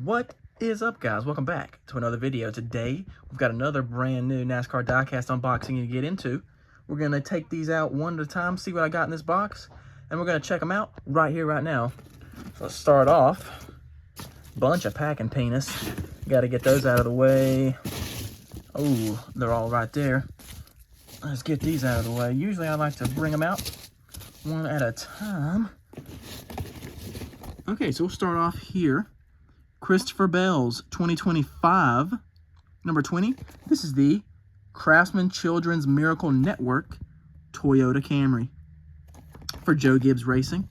What is up, guys? Welcome back to another video. Today we've got another brand new NASCAR diecast unboxing to get into. We're going to take these out one at a time, see what I got in this box, and we're going to check them out right here, right now. So let's start off. Bunch of packing penis. Got to get those out of the way. Oh, they're all right there. Let's get these out of the way. Usually I like to bring them out one at a time. Okay, so we'll start off here. Christopher Bell's 2025, number 20. This is the Craftsman Children's Miracle Network Toyota Camry for Joe Gibbs Racing.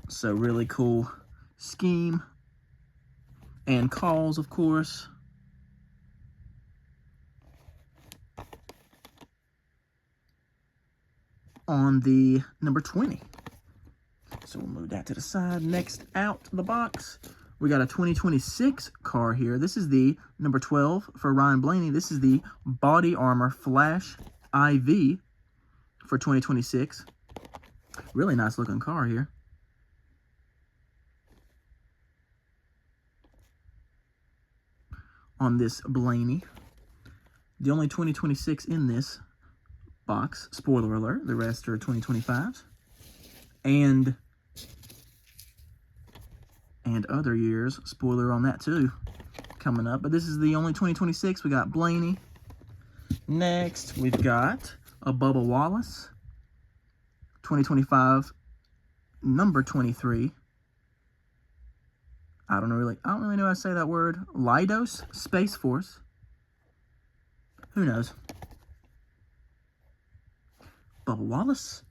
So really cool scheme and calls, of course. On the number 20. So we'll move that to the side. Next out the box, we got a 2026 car here. This is the number 12 for Ryan Blaney. This is the Body Armor Flash IV for 2026. Really nice looking car here. On this Blaney. The only 2026 in this box, spoiler alert, the rest are 2025s. And other years, spoiler on that too, coming up. But this is the only 2026. We got Blaney. Next, we've got a Bubba Wallace, 2025, number 23. I don't really know how to say that word. Leidos Space Force. Who knows? Bubba Wallace.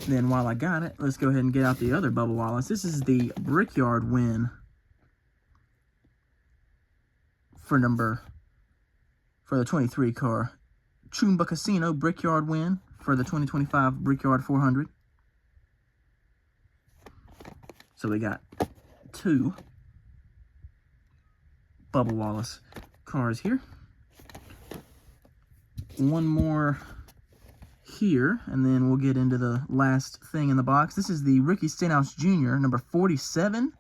Then while I got it, let's go ahead and get out the other Bubba Wallace. This is the Brickyard win for the 23 car. Chumba Casino Brickyard win for the 2025 Brickyard 400. So we got two Bubba Wallace cars here. One more here, and then we'll get into the last thing in the box. This is the Ricky Stenhouse Jr., number 47.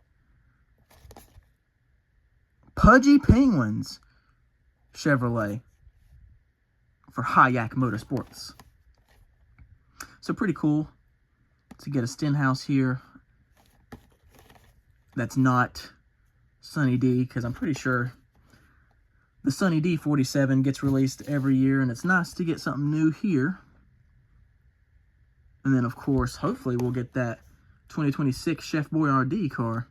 Pudgy Penguins Chevrolet for Hayek Motorsports. So pretty cool to get a Stenhouse here that's not Sunny D, because I'm pretty sure the Sunny D 47 gets released every year, and it's nice to get something new here. And then, of course, hopefully we'll get that 2026 Chef Boyardee car.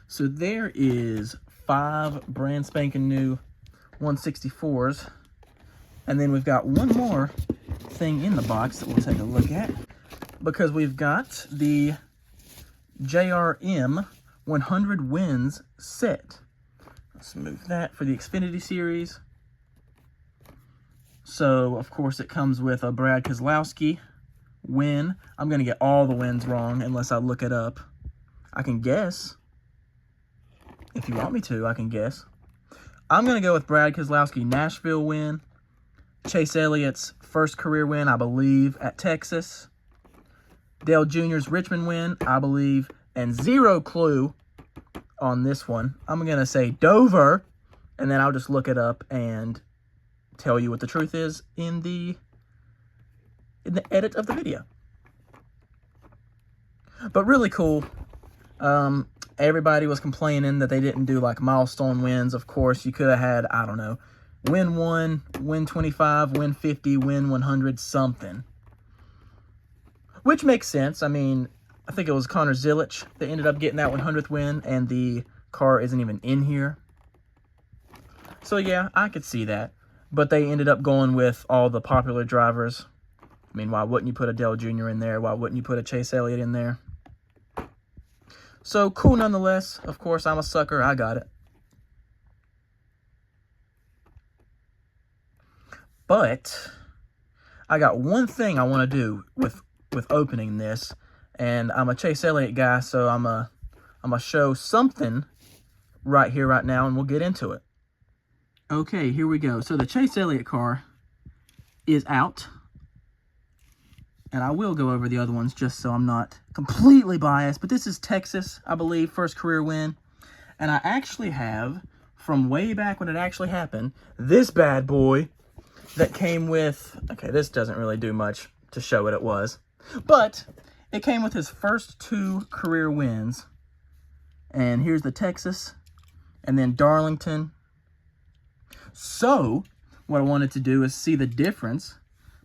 So there is 5 brand spanking new 164s. And then we've got one more thing in the box that we'll take a look at, because we've got the JRM 100 Wins set. Let's move that for the Xfinity Series. So, of course, it comes with a Brad Keselowski win. I'm going to get all the wins wrong unless I look it up. I can guess. If you want me to, I can guess. I'm going to go with Brad Keselowski Nashville win. Chase Elliott's first career win, I believe, at Texas. Dale Jr.'s Richmond win, I believe. And zero clue on this one. I'm going to say Dover, and then I'll just look it up and tell you what the truth is in the edit of the video. But really cool. Everybody was complaining that they didn't do like milestone wins. Of course, you could have had, I don't know, win 1, win 25, win 50, win 100, something. Which makes sense. I mean, I think it was Connor Zilic that ended up getting that 100th win, and the car isn't even in here. So yeah, I could see that. But they ended up going with all the popular drivers. I mean, why wouldn't you put a Dale Jr. in there? Why wouldn't you put a Chase Elliott in there? So cool nonetheless. Of course, I'm a sucker. I got it. But I got one thing I want to do with opening this. And I'm a Chase Elliott guy, so I'm going to show something right here, right now, and we'll get into it. Okay, here we go. So the Chase Elliott car is out And I will go over the other ones just so I'm not completely biased. But this is Texas, I believe, first career win. And I actually have, from way back when it actually happened, this bad boy that came with... Okay, this doesn't really do much to show what it was. But it came with his first 2 career wins. And here's the Texas. And then Darlington. So, what I wanted to do is see the difference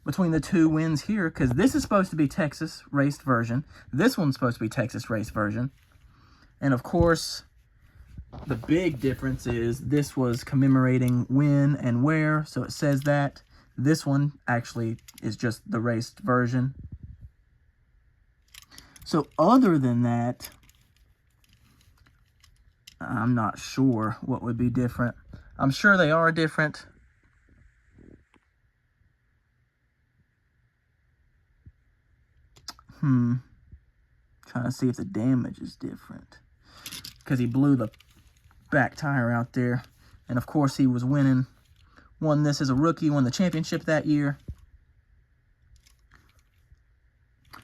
between the 2 wins here, because this is supposed to be Texas raced version. This one's supposed to be Texas raced version. And of course, the big difference is this was commemorating when and where, so it says that. This one actually is just the raced version. So other than that, I'm not sure what would be different. I'm sure they are different. Trying to see if the damage is different. Because he blew the back tire out there. And of course he was winning. Won this as a rookie, won the championship that year.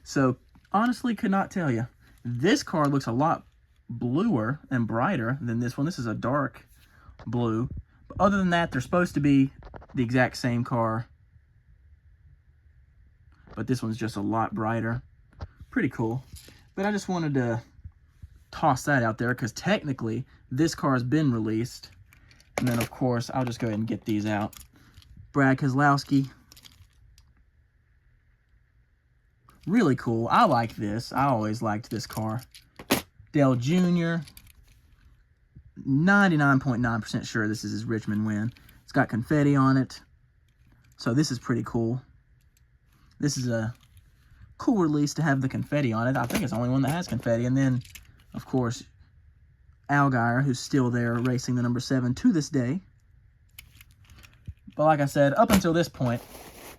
So, honestly, could not tell you. This car looks a lot bluer and brighter than this one. This is a dark blue. But other than that, they're supposed to be the exact same car. But this one's just a lot brighter. Pretty cool. But I just wanted to toss that out there because technically this car has been released. And then, of course, I'll just go ahead and get these out. Brad Keselowski. Really cool. I like this. I always liked this car. Dale Jr. 99.9% sure this is his Richmond win. It's got confetti on it. So this is pretty cool. This is a cool release to have the confetti on it. I think it's the only one that has confetti. And then, of course, Allgaier, who's still there racing the number 7 to this day. But like I said, up until this point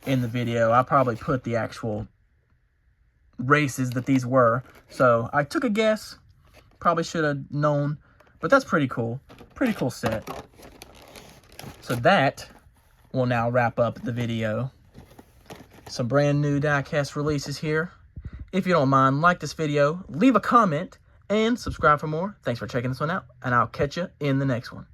in the video, I probably put the actual races that these were. So I took a guess. Probably should have known. But that's pretty cool. Pretty cool set. So that will now wrap up the video. Some brand new diecast releases here. If you don't mind, like this video, leave a comment, and subscribe for more. Thanks for checking this one out, and I'll catch you in the next one.